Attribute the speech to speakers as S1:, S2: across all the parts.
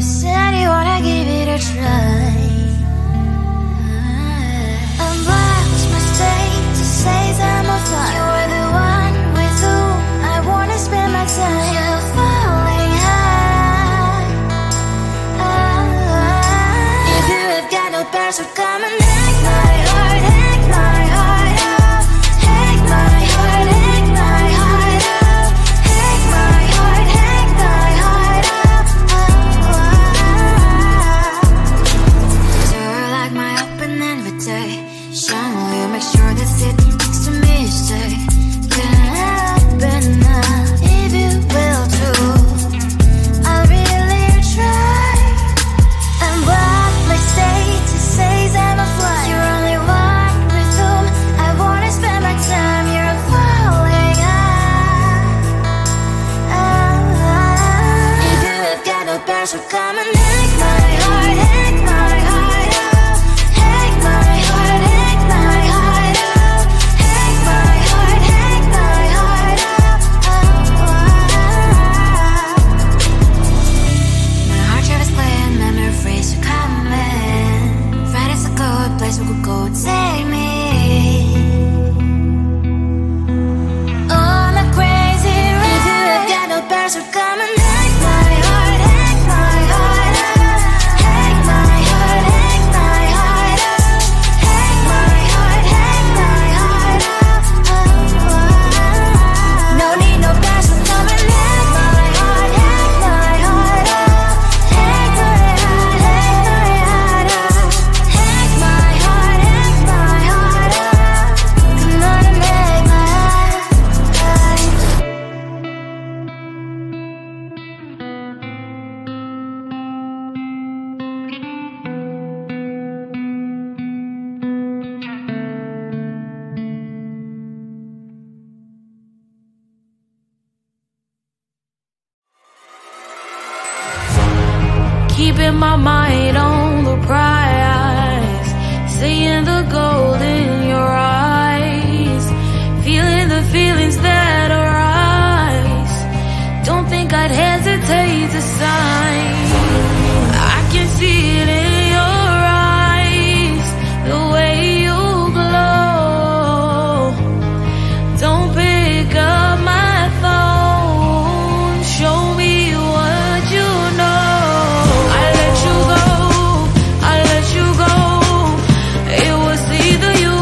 S1: said you wanna give it a try. I'm lost, mistake to say I'm a fly. You're the one with whom I wanna spend my time. You're falling high. If you have got no bears, so come and hack my heart, hack my heart out. Hack my heart, hack my heart out. Hack my heart, hack my heart out. You're like my open invitation. Will you make sure that sitting next to me stay? Can happen now, if you will too. I'll really try. And what my state to say I'm a fly. You're only one with whom I wanna spend my time. You're falling high. If you have got no bears, so come and hack my heart, hack my heart out. Hack my heart, hack my heart out. Hack my heart, hack my heart out. My heart drive is clear and memory free, so come in. Friday's a good place we could go, take me. On a crazy ride. If you have got no bears, so come and hack my heart, hack my heart out. Hack my heart, hack my heart out. Hack my heart, hack my heart out. No need no bears, so come and hack my heart, hack my heart out. Hack my heart, hack my heart out. Hack my heart, hack my heart out. Come on and make my heart.
S2: Keeping my mind on the prize, seeing the gold in your eyes, feeling the feelings that arise. Don't think I'd hesitate to sign. I can see it in your eyes, the way you glow. Don't pick up my phone, show me what you know. I let you go, I let you go. It was either you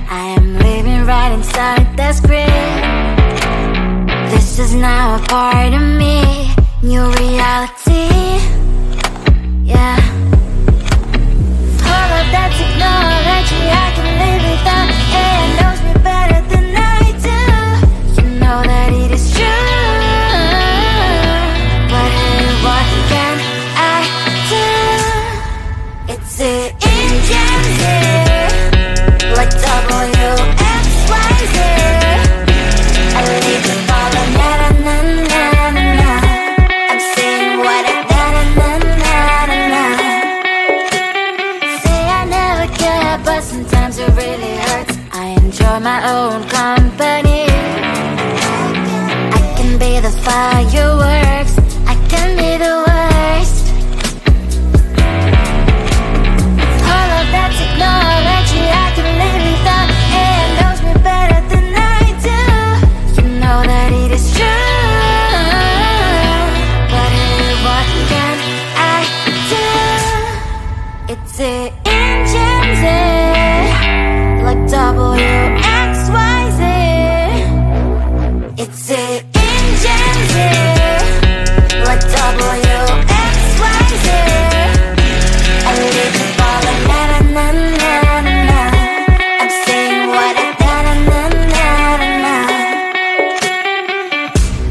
S1: I am living right inside the script. This is now a part of me, new reality. Yeah. All of that technology, I can live without. AI knows me better than I do. You know that it is true. But hey, what can I do? It's the engine here, like WXYZ. I leave the ball on na na na na na. I'm saying what I na na na na na. Say I never care, but sometimes it really hurts. I enjoy my own company. I can be the fireworks, I can be the worst. All of that technology, I can live without. AI knows me better than I do. You know that it is true. But hey, what can I do? It's the engines, like WXYZ. It's the engines, like WXYZ. I live the ball on na na na na na. I'm saying what I na na na na na.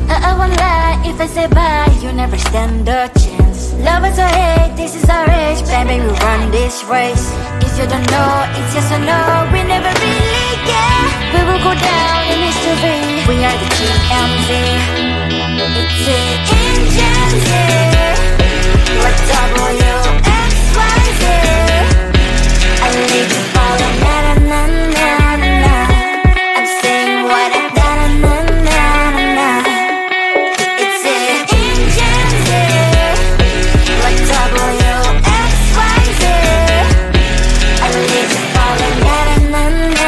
S1: I won't lie if I say bye, you never stand a chance. Love us or hate, this is our age, baby, we run this race. If you don't know, it's yes or no, we never really get. We will go down in history, we are the TMZ. It's the engines, like WXYZ. I leave the ball on na na na na na. I'm saying what I na na na na na. It's the engines, like WXYZ. I leave the ball on na na na na.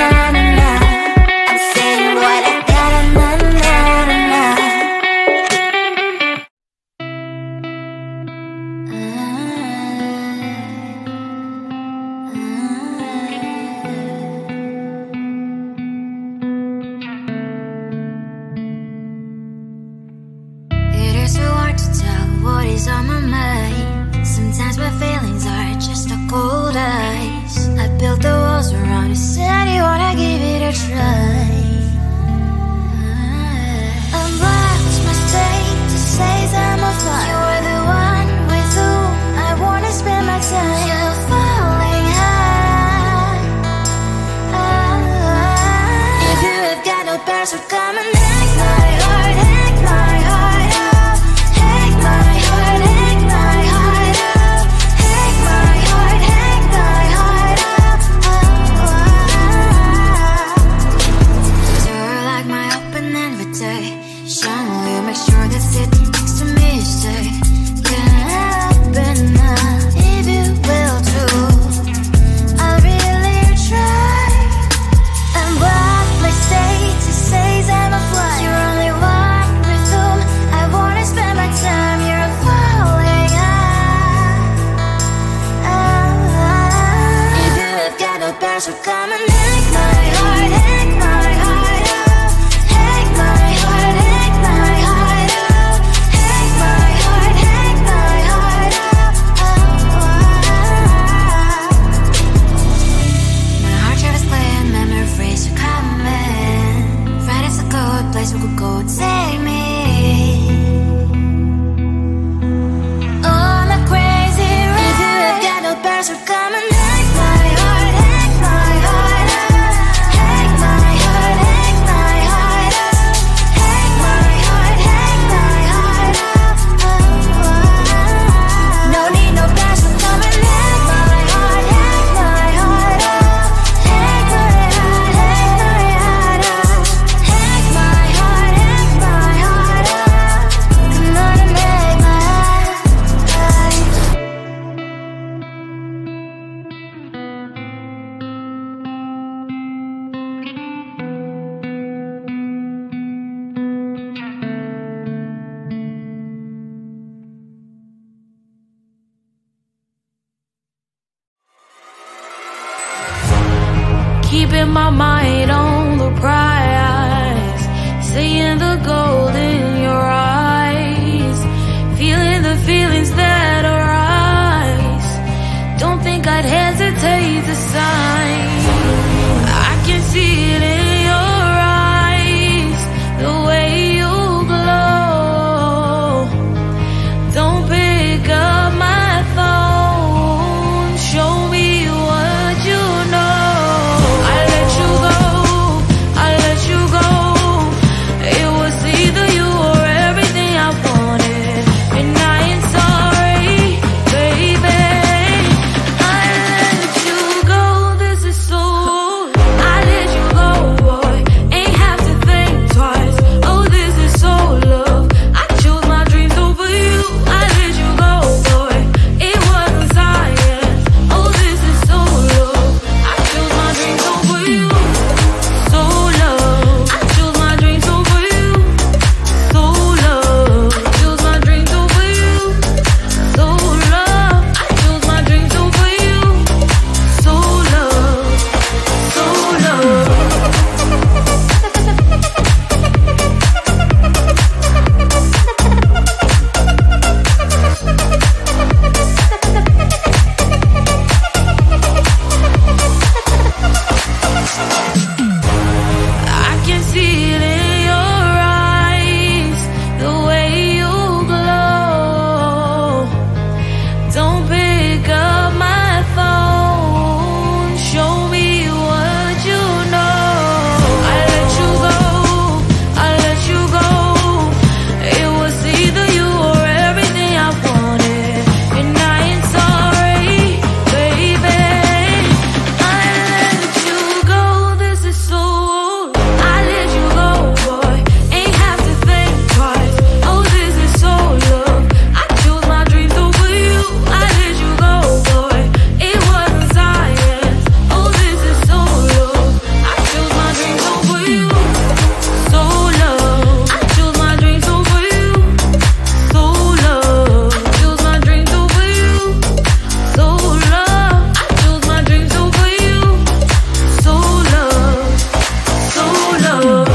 S2: my mind on the prize, seeing the gold in your eyes, feeling the feelings that arise. Don't think I'd hesitate to sign. I can see it in your eyes, the way you glow. Don't pick up my phone, show me what you know. I let you go, I let you go. It was either you or everything I wanted, and I ain't sorry, baby. I let you go, this is so. I let you go, boy, ain't have to think twice. Oh, this is so love. I chose my dreams over you. I let you go, boy, it wasn't science. Oh, this is so love. I chose my dreams over you. So love. I chose my dreams over you. So love. I chose my dreams over you. So love. I chose my dreams over you. So love. So love. I can see it in your eyes, the way you glow. Don't pick up my phone, show me what you know. I let you go, I let you go. It was either you or everything I wanted, and I ain't sorry, baby. I let you go, this is so. I let you go, boy, ain't have to think twice. Oh, this is so love. I chose my dreams over you. I let you go, boy, it wasn't science. Oh, this is so love. I chose my dreams over you. So love. I chose my dreams over you. So love. I chose my dreams over you. So love. I chose my dreams over you. So love. So love.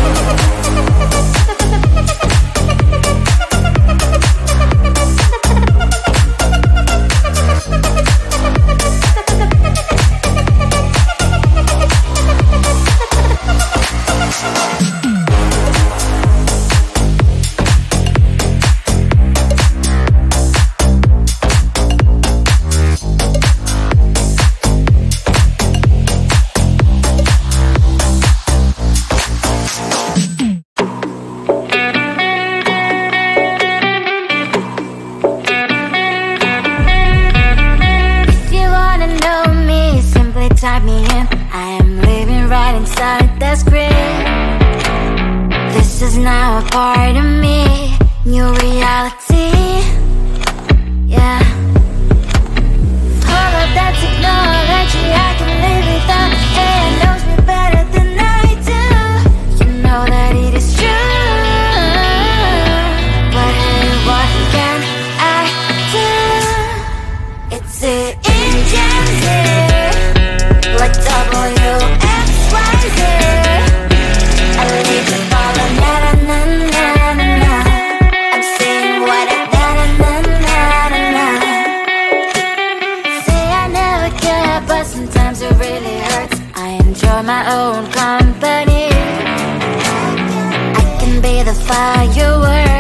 S1: If you wanna know me, simply type me in. I am living right inside the screen. This is now a part of me, new reality. Yeah. All of that technology I can live without. AI knows me better than I do. You know that it is true. But hey, what can I do? It's the Indians here, like WXYZ. I live with all the na-na-na-na-na-na. I'm saying what I na-na-na-na-na. Say I never care, but sometimes it really hurts. I enjoy my own company. I can be the firework.